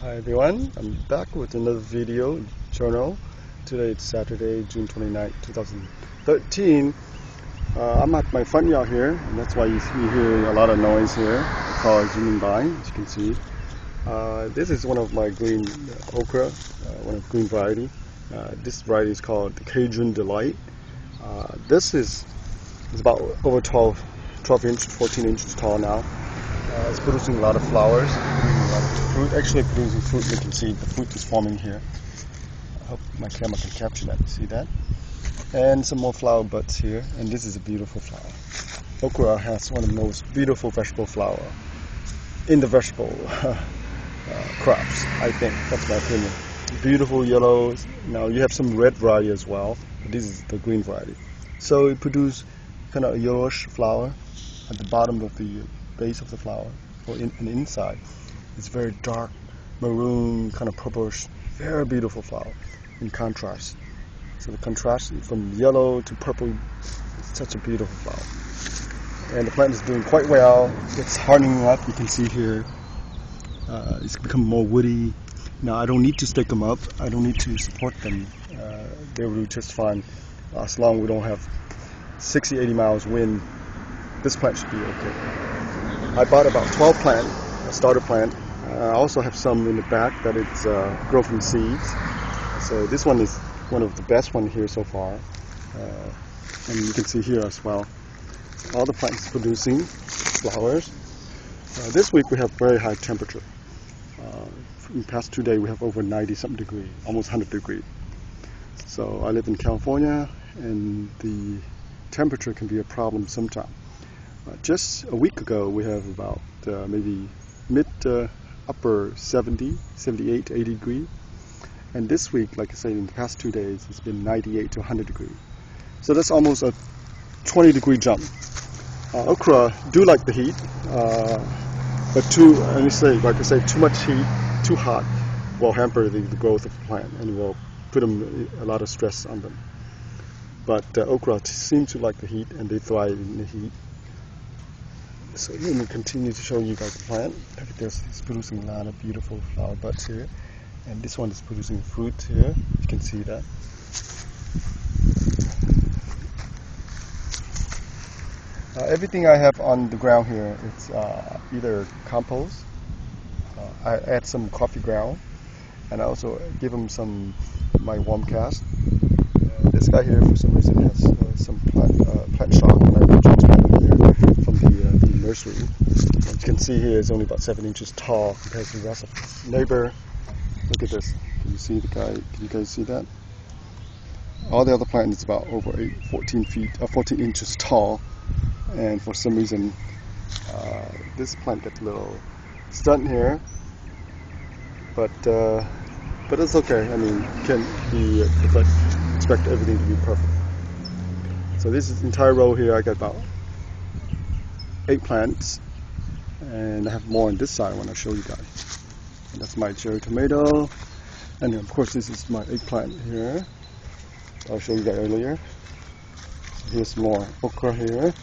Hi everyone, I'm back with another video journal. Today it's Saturday, June 29, 2013. I'm at my front yard here, and that's why you hear a lot of noise here. Cars zooming by, as you can see. This is one of my green okra, one of green variety. This variety is called the Cajun Delight. This is about over 12 inches, 14 inches tall now. It's producing a lot of flowers, a lot of fruit, actually producing fruit. You can see the fruit is forming here. I hope my camera can capture that. See that? And some more flower buds here, and this is a beautiful flower. Okra has one of the most beautiful vegetable flower in the vegetable crops, I think. That's my opinion. Beautiful yellows. Now you have some red variety as well, but this is the green variety. So it produces kind of a yellowish flower at the bottom of the base of the flower, or on the inside. It's very dark maroon, kind of purplish, very beautiful flower in contrast. So the contrast from yellow to purple is such a beautiful flower. And the plant is doing quite well. It's hardening up. You can see here it's become more woody. Now I don't need to stake them up. I don't need to support them. They will do just fine as long as we don't have 60-80 miles wind. This plant should be okay. I bought about 12 plants, a starter plant. I also have some in the back that it's grown from seeds. So this one is one of the best one here so far. And you can see here as well. All the plants producing flowers. This week we have very high temperature. In the past 2 days we have over 90-something degrees, almost 100 degrees. So I live in California, and the temperature can be a problem sometimes. Just a week ago, we have about maybe upper 70, 78 to 80 degrees. And this week, like I said, in the past 2 days, it's been 98 to 100 degrees. So that's almost a 20-degree jump. Okra do like the heat, but like I say, too much heat, too hot, will hamper the growth of the plant and will put a lot of stress on them. But okra seems to like the heat, and they thrive in the heat. So let me continue to show you guys the plant. Look at this, it's producing a lot of beautiful flower buds here. And this one is producing fruit here, you can see that. Everything I have on the ground here, it's either compost, I add some coffee ground, and I also give them some my warm cast. This guy here, for some reason, has some plant stock that I transplanted there from the nursery. As you can see here, it's only about 7 inches tall compared to the rest of his neighbor. Look at this. Can you see the guy? Can you guys see that? All the other plants is about over 14 inches tall, and for some reason, this plant gets a little stunt here. But it's okay. I mean, you can't expect everything to be perfect. So this is the entire row here. I got about 8 plants, and I have more on this side when I show you guys. And that's my cherry tomato, and of course this is my eggplant here. I'll show you that earlier. Here's more okra here.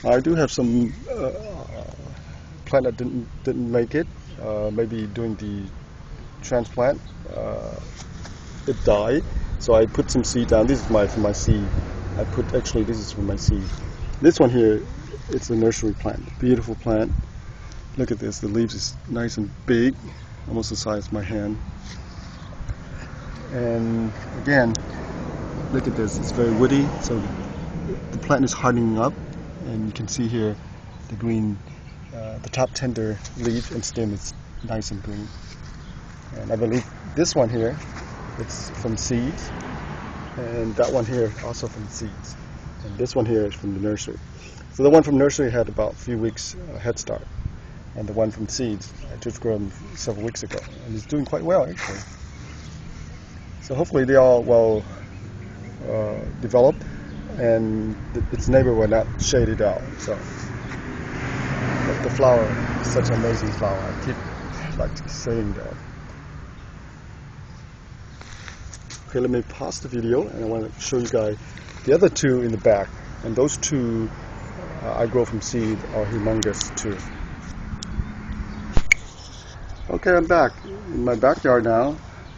I do have some plant that didn't make it. Maybe during the transplant, it died. So I put some seed down. This is from my seed. This is from my seed. This one here, it's a nursery plant. Beautiful plant. Look at this. The leaves is nice and big, almost the size of my hand. And again, look at this. It's very woody. So the plant is hardening up, and you can see here the green, the top tender leaf and stem is nice and green. And I believe this one here, it's from seeds, and that one here also from seeds, and this one here is from the nursery. So the one from nursery had about a few weeks head start, and the one from seeds I just grew them several weeks ago, and it's doing quite well actually. So hopefully they all will develop, and its neighbor will not shade it out. So but the flower is such an amazing flower. I keep saying that. Okay, let me pause the video, and I want to show you guys the other two in the back. And those two I grow from seed are humongous too. Okay, I'm back in my backyard now.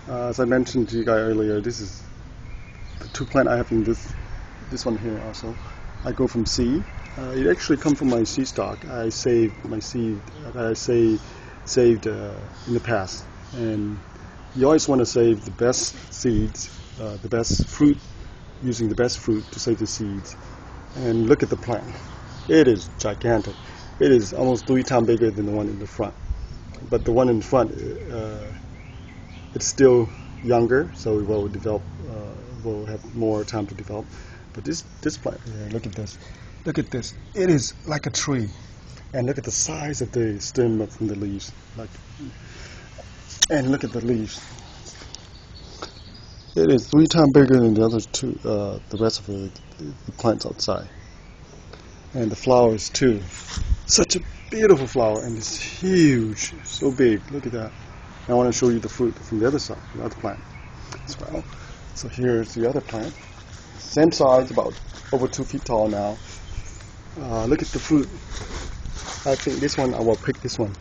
As I mentioned to you guys earlier, this is the two plants I have in this one here also. I go from seed. It actually comes from my seed stock. I saved my seed that I saved in the past, and you always want to save the best seeds, the best fruit, using the best fruit to save the seeds. And look at the plant. It is gigantic. It is almost 3 times bigger than the one in the front. But the one in front, it's still younger, so it will develop. Will have more time to develop. But this plant here, look at this. Look at this. It is like a tree, and look at the size of the stem from the leaves. And look at the leaves. It is 3 times bigger than the other two, the rest of the plants outside. And the flowers too. Such a beautiful flower, and it's huge, so big. Look at that. I want to show you the fruit from the other side, the other plant as well. So here's the other plant. Same size, about over 2 feet tall now. Look at the fruit. I think this one, I will pick this one.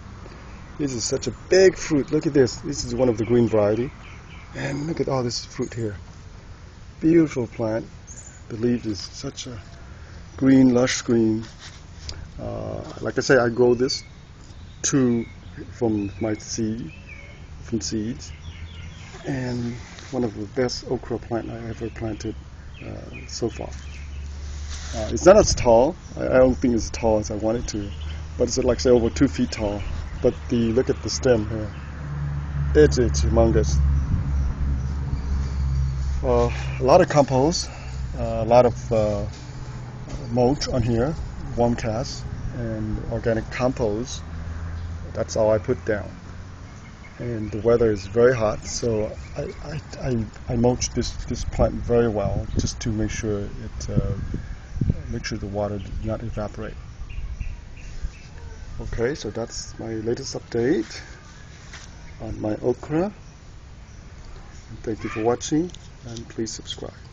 This is such a big fruit. Look at this. This is one of the green variety. And look at all this fruit here. Beautiful plant. The leaf is such a green, lush green. Like I say, I grow this from my seeds, and one of the best okra plant I ever planted so far. It's not as tall. I don't think it's as tall as I want it to, but it's like say over 2 feet tall. But look at the stem here. It's humongous. A lot of compost, a lot of mulch on here, warm cast, and organic compost. That's all I put down. And the weather is very hot, so I mulch this plant very well, just to make sure the water does not evaporate. Okay, so that's my latest update on my okra. And thank you for watching, and please subscribe.